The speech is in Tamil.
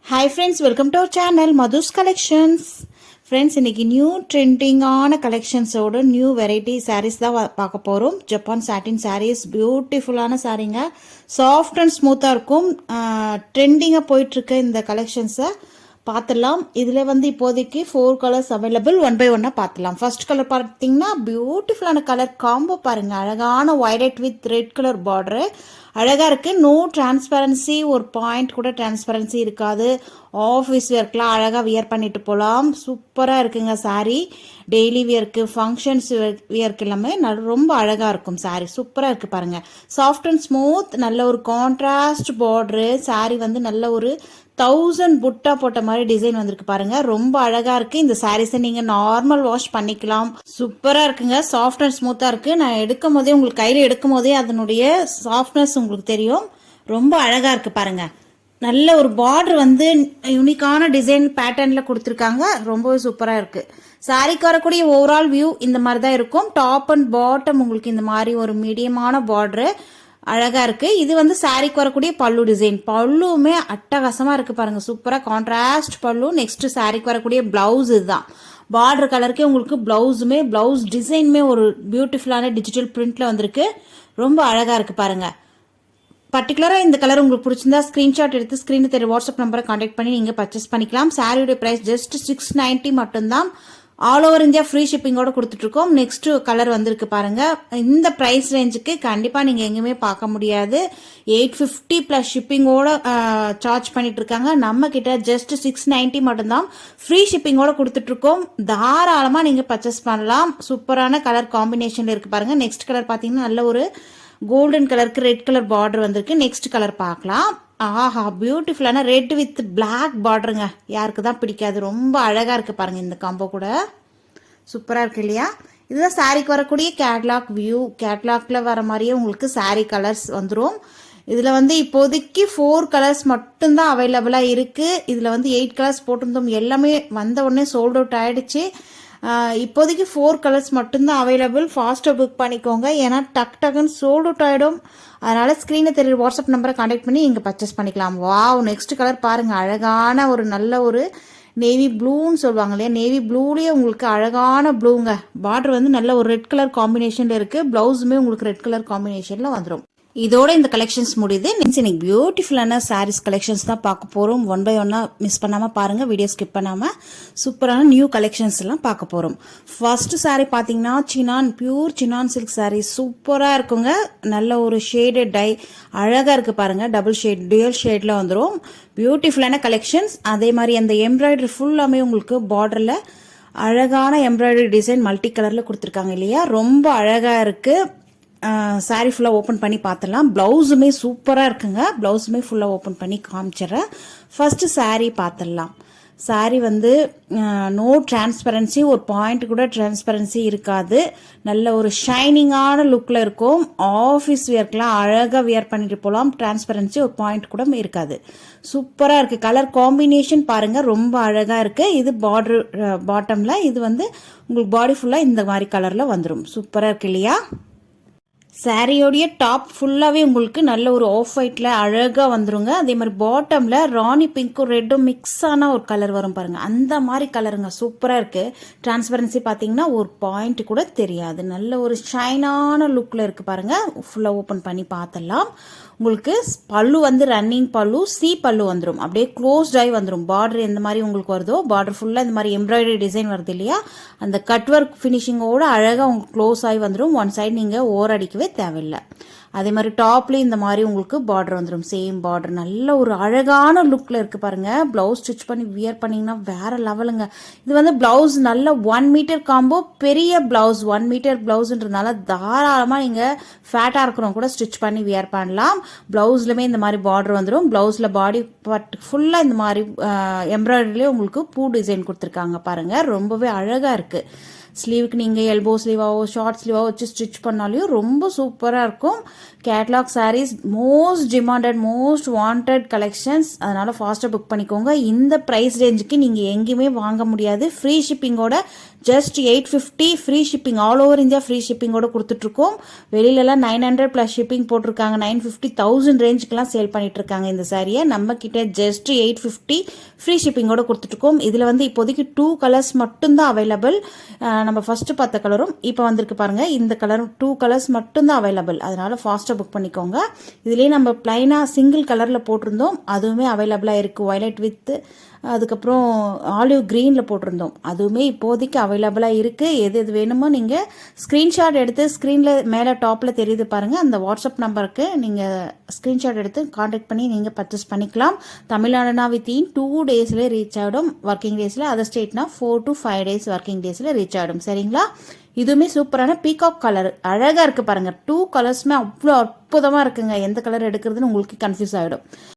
Hi friends, welcome to our channel Madhu's collections. Friends, இன்னைக்கு நியூ ட்ரெண்டிங்கான கலெக்ஷன்ஸோட நியூ வெரைட்டி சாரீஸ் தான் பார்க்க போகிறோம். ஜப்பான் சாட்டின் சாரீஸ், பியூட்டிஃபுல்லான சாரீங்க, சாஃப்ட் அண்ட் ஸ்மூத்தாக இருக்கும். ட்ரெண்டிங்காக போயிட்டுருக்க இந்த கலெக்ஷன்ஸை பார்த்துடலாம். இதில் வந்து இப்போதைக்கு 4 கலர்ஸ் அவைலபிள். 1 by 1 பார்த்துலாம். ஃபர்ஸ்ட் கலர் பார்த்தீங்கன்னா பியூட்டிஃபுல்லான கலர் காம்போ பாருங்கள். அழகான violet with red colour border அழகாக இருக்குது. நோ டிரான்ஸ்பரன்சி, ஒரு பாயிண்ட் கூட டிரான்ஸ்பரன்சி இருக்காது. ஆஃபீஸ் ஒர்க்லாம் அழகாக வியர் பண்ணிட்டு போகலாம். சூப்பராக இருக்குங்க சாரீ. டெய்லி வியர்க்கு, ஃபங்க்ஷன்ஸ் வியர்க்கு எல்லாமே ரொம்ப அழகாக இருக்கும் சாரீ. சூப்பராக இருக்குது பாருங்கள். சாஃப்ட் அண்ட் ஸ்மூத், நல்ல ஒரு கான்ட்ராஸ்ட் பார்டரு. சாரீ வந்து நல்ல ஒரு 1000 புட்டா போட்ட மாதிரி டிசைன் வந்திருக்கு பாருங்க. ரொம்ப அழகா இருக்கு. இந்த சாரீஸை நீங்க நார்மல் வாஷ் பண்ணிக்கலாம். சூப்பரா இருக்குங்க. சாஃப்ட் அண்ட் ஸ்மூத்தா இருக்கு. நான் எடுக்கும் போதே, உங்களுக்கு கையில எடுக்கும் போதே அதனுடைய சாஃப்ட்னஸ் உங்களுக்கு தெரியும். ரொம்ப அழகா இருக்கு பாருங்க. நல்ல ஒரு பார்டர் வந்து யூனிக்கான டிசைன் பேட்டர்ன்ல கொடுத்துருக்காங்க. ரொம்பவே சூப்பரா இருக்கு. சாரிக்கு வரக்கூடிய ஓவரால் வியூ இந்த மாதிரி தான் இருக்கும். டாப் அண்ட் பாட்டம் உங்களுக்கு இந்த மாதிரி ஒரு மீடியமான பார்டரு அழகா இருக்கு. இது வந்து சாரிக்கு வரக்கூடிய பல்லு டிசைன். பல்லுமே அட்டகாசமா இருக்கு பாருங்க. சூப்பரா கான்ட்ராஸ்ட் பல்லு. நெக்ஸ்ட் சாரிக்கு வரக்கூடிய பிளவுஸ் இதுதான். பார்டர் கலருக்கே உங்களுக்கு பிளவுஸுமே, பிளவுஸ் டிசைனுமே ஒரு பியூட்டிஃபுல்லான டிஜிட்டல் பிரிண்ட்ல வந்திருக்கு. ரொம்ப அழகா இருக்கு பாருங்க. பர்டிகுலரா இந்த கலர் உங்களுக்கு பிடிச்சிருந்தா ஸ்கிரீன்ஷாட் எடுத்து ஸ்கிரீன் தெரிய வாட்ஸ்அப் நம்பரை கான்டாக்ட் பண்ணி நீங்க பர்ச்சேஸ் பண்ணிக்கலாம். சாரியோட பிரைஸ் ஜஸ்ட் 690 மட்டும்தான். ஆல் ஓவர் இந்தியா ஃப்ரீ ஷிப்பிங்கோட கொடுத்துட்ருக்கோம். நெக்ஸ்ட் கலர் வந்திருக்கு பாருங்க. இந்த ப்ரைஸ் ரேஞ்சுக்கு கண்டிப்பாக நீங்கள் எங்கேயுமே பார்க்க முடியாது. 850 ப்ளஸ் ஷிப்பிங்கோட சார்ஜ் பண்ணிட்டு இருக்காங்க. நம்ம கிட்ட ஜஸ்ட் 690 மட்டும்தான் ஃப்ரீ ஷிப்பிங்கோட கொடுத்துட்ருக்கோம். தாராளமாக நீங்கள் பர்ச்சேஸ் பண்ணலாம். சூப்பரான கலர் காம்பினேஷன்ல இருக்கு பாருங்க. நெக்ஸ்ட் கலர் பார்த்தீங்கன்னா நல்ல ஒரு கோல்டன் கலருக்கு ரெட் கலர் பார்டர் வந்திருக்கு. நெக்ஸ்ட் கலர் பார்க்கலாம். ஆஹா, பியூட்டிஃபுல்லான ரெட் வித் பிளாக் பார்டருங்க. யாருக்கு தான் பிடிக்காது. ரொம்ப அழகா இருக்கு பாருங்க. இந்த காம்போ கூட சூப்பரா இருக்கு இல்லையா? இதுதான் சாரிக்கு வரக்கூடிய கேட்லாக் வியூ. கேட்லாக்ல வர மாதிரியே உங்களுக்கு சாரி கலர்ஸ் வந்துடும். இதுல வந்து இப்போதைக்கு 4 கலர்ஸ் மட்டும்தான் அவைலபிளா இருக்கு. இதுல வந்து 8 கலர்ஸ் போட்டிருந்தோம். எல்லாமே வந்த உடனே சோல்ட் அவுட் ஆயிடுச்சு. இப்போதைக்கு 4 கலர்ஸ் மட்டும்தான் அவைலபிள். ஃபாஸ்ட்டாக புக் பண்ணிக்கோங்க. ஏன்னா டக்குன்னு சோல்ட் அவுட் ஆகிடும். அதனால ஸ்க்ரீனில் தெரியுற வாட்ஸ்அப் நம்பரை கான்டாக்ட் பண்ணி இங்கே பர்ச்சேஸ் பண்ணிக்கலாம். வாவ், நெக்ஸ்ட் கலர் பாருங்க. அழகான ஒரு நல்ல ஒரு நேவி ப்ளூன்னு சொல்லுவாங்க இல்லையா? நேவி ப்ளூலேயே உங்களுக்கு அழகான ப்ளூங்க. பார்டர் வந்து நல்ல ஒரு ரெட் கலர் காம்பினேஷன்ல இருக்கு. பிளவுஸுமே உங்களுக்கு ரெட் கலர் காம்பினேஷன்ல வந்துடும். இதோட இந்த கலெக்ஷன்ஸ் முடியுது. இன்னைக்கு பியூட்டிஃபுல்லான சாரீஸ் கலெக்ஷன்ஸ் தான் பார்க்க போறோம். 1 by 1 மிஸ் பண்ணாம பாருங்க. வீடியோ ஸ்கிப் பண்ணாம சூப்பரான நியூ கலெக்ஷன்ஸ் எல்லாம் பார்க்க போறோம். ஃபர்ஸ்ட் சாரீ பாத்தீங்கன்னா Sinan, pure Sinan silk sari. சூப்பரா இருக்குங்க. நல்ல ஒரு ஷேடட் டை அழகா இருக்கு பாருங்க. டபுள் ஷேட், டுயல் ஷேட்ல வந்துடும். பியூட்டிஃபுல்லான கலெக்ஷன்ஸ். அதே மாதிரி அந்த எம்ப்ராய்டரி ஃபுல்லாமே உங்களுக்கு பார்டர்ல அழகான எம்ப்ராய்டரி டிசைன் மல்டி கலர்ல கொடுத்துருக்காங்க இல்லையா? ரொம்ப அழகா இருக்கு. சாரீ ஃபுல்லாக ஓப்பன் பண்ணி பார்த்துடலாம். ப்ளவுஸுமே சூப்பராக இருக்குங்க. ப்ளவுஸுமே ஃபுல்லாக ஓப்பன் பண்ணி காமிச்சிடுறேன். ஃபர்ஸ்ட் சாரீ பார்த்துடலாம். சாரீ வந்து நோ டிரான்ஸ்பரன்சி, ஒரு பாயிண்ட் கூட டிரான்ஸ்பரன்சி இருக்காது. நல்ல ஒரு ஷைனிங்கான லுக்கில் இருக்கும். ஆஃபீஸ் வியர்க்கெலாம் அழகாக வியர் பண்ணிட்டு போகலாம். டிரான்ஸ்பரன்சி ஒரு பாயிண்ட் கூட இருக்காது. சூப்பராக இருக்குது. கலர் காம்பினேஷன் பாருங்கள், ரொம்ப அழகாக இருக்குது. இது பார்டர் பாட்டமில், இது வந்து உங்களுக்கு பாடி ஃபுல்லாக இந்த மாதிரி கலரில் வந்துடும். சூப்பராக இருக்கு இல்லையா? சாரியோடைய டாப் ஃபுல்லாகவே உங்களுக்கு நல்ல ஒரு ஆஃப் ஒயிட்ல அழகாக வந்துருங்க. அதே மாதிரி பாட்டமில் ராணி பிங்க்கும் ரெட்டும் மிக்ஸ் ஆன ஒரு கலர் வரும் பாருங்க. அந்த மாதிரி கலருங்க. சூப்பராக இருக்கு. டிரான்ஸ்பரன்சி பார்த்தீங்கன்னா ஒரு பாயிண்ட் கூட தெரியாது. நல்ல ஒரு ஷைனான லுக்கில் இருக்கு பாருங்க. ஃபுல்லாக ஓப்பன் பண்ணி பார்த்துடலாம். உங்களுக்கு பல்லு வந்து ரன்னிங் பல்லு, சி பல்லு வந்துடும். அப்படியே க்ளோஸ்ட் ஆகி வந்துடும். பார்டர் எந்த மாதிரி உங்களுக்கு வருதோ, பார்டர் ஃபுல்லாக இந்த மாதிரி எம்ப்ராய்டரி டிசைன் வருது இல்லையா? அந்த கட் ஒர்க் ஃபினிஷிங்கோட அழகாக உங்களுக்கு க்ளோஸ் ஆகி வந்துடும். ஒன் சைடு நீங்கள் ஓர் அடிக்கவே தேவையில்லை. அதே மாதிரி டாப்லேயும் இந்த மாதிரி உங்களுக்கு பார்டர் வந்துடும். Same border. நல்ல ஒரு அழகான லுக்கில் இருக்குது பாருங்க. ப்ளவுஸ் ஸ்டிச் பண்ணி வியர் பண்ணிங்கன்னா வேற லெவலுங்க. இது வந்து ப்ளவுஸ் நல்ல 1 மீட்டர் காம்போ, பெரிய ப்ளவுஸ். 1 மீட்டர் ப்ளவுஸ்ன்றதுனால தாராளமாக நீங்கள் ஃபேட்டாக இருக்கிறவங்க கூட ஸ்டிச் பண்ணி வியர் பண்ணலாம். ப்ளவுஸ்லுமே இந்த மாதிரி பார்டர் வந்துடும். ப்ளவுஸில் பாடி பார்ட் ஃபுல்லாக இந்த மாதிரி எம்ப்ராய்டரிலேயே உங்களுக்கு பூ டிசைன் கொடுத்துருக்காங்க பாருங்க. ரொம்பவே அழகாக இருக்குது. ஸ்லீவுக்கு நீங்கள் எல்போ ஸ்லீவாவோ ஷார்ட் ஸ்லீவாவோ வச்சு ஸ்டிச் பண்ணாலையும் ரொம்ப சூப்பராக இருக்கும். Catalogue sarees most demanded most wanted collections. அதனால் ஃபாஸ்ட்டாக புக் பண்ணிக்கோங்க. இந்த ப்ரைஸ் ரேஞ்சுக்கு நீங்கள் எங்கேயுமே வாங்க முடியாது. ஃப்ரீ ஷிப்பிங்கோட just 850 free shipping all over India free ஷிப்பிங்கோட கொடுத்துட்ருக்கோம். வெளியிலலாம் 900 ப்ளஸ் ஷிப்பிங் போட்டிருக்காங்க. 950 1000 ரேஞ்சுக்கெலாம் சேல் பண்ணிட்டு இருக்காங்க இந்த சாரியை. நம்ம கிட்ட ஜஸ்ட் 850 ஃப்ரீ ஷிப்பிங்கோட கொடுத்துட்ருக்கோம். இதில் வந்து இப்போதைக்கு 2 கலர்ஸ் மட்டும்தான் அவைலபிள். நம்ம ஃபஸ்ட்டு பார்த்த கலரும் இப்போ வந்திருக்கு பாருங்கள். இந்த கலரும் 2 கலர்ஸ் மட்டும்தான் அவைலபிள். அதனால் ஃபாஸ்ட்டாக புக் பண்ணிக்கோங்க. இதுலேயே நம்ம பிளைனாக சிங்கிள் கலரில் போட்டிருந்தோம், அதுவுமே அவைலபிளாக இருக்குது. வயலட் வித் அதுக்கப்புறம் ஆலிவ் க்ரீனில் போட்டிருந்தோம், அதுவுமே இப்போதைக்கு அவைலபிளாக இருக்குது. எது எது வேணுமோ நீங்கள் ஸ்க்ரீன்ஷாட் எடுத்து ஸ்க்ரீனில் மேலே டாப்பில் தெரியுது பாருங்கள், அந்த வாட்ஸ்அப் நம்பருக்கு நீங்கள் ஸ்க்ரீன்ஷாட் எடுத்து காண்டாக்ட் பண்ணி நீங்கள் பர்ச்சேஸ் பண்ணிக்கலாம். தமிழ்நாடுனா வித்தின் 2 டேஸில் ரீச் ஆகிடும் ஒர்க்கிங் டேஸில். அதர் ஸ்டேட்னா 4 to 5 டேஸ் ஒர்க்கிங் டேஸில் ரீச் ஆகிடும். சரிங்களா? இதுவுமே சூப்பரான பீகாக் கலர் அழகாக இருக்குது பாருங்கள். 2 கலர்ஸுமே அவ்வளோ அற்புதமாக இருக்குங்க. எந்த கலர் எடுக்கிறதுன்னு உங்களுக்கு கன்ஃபியூஸ் ஆகிடும்.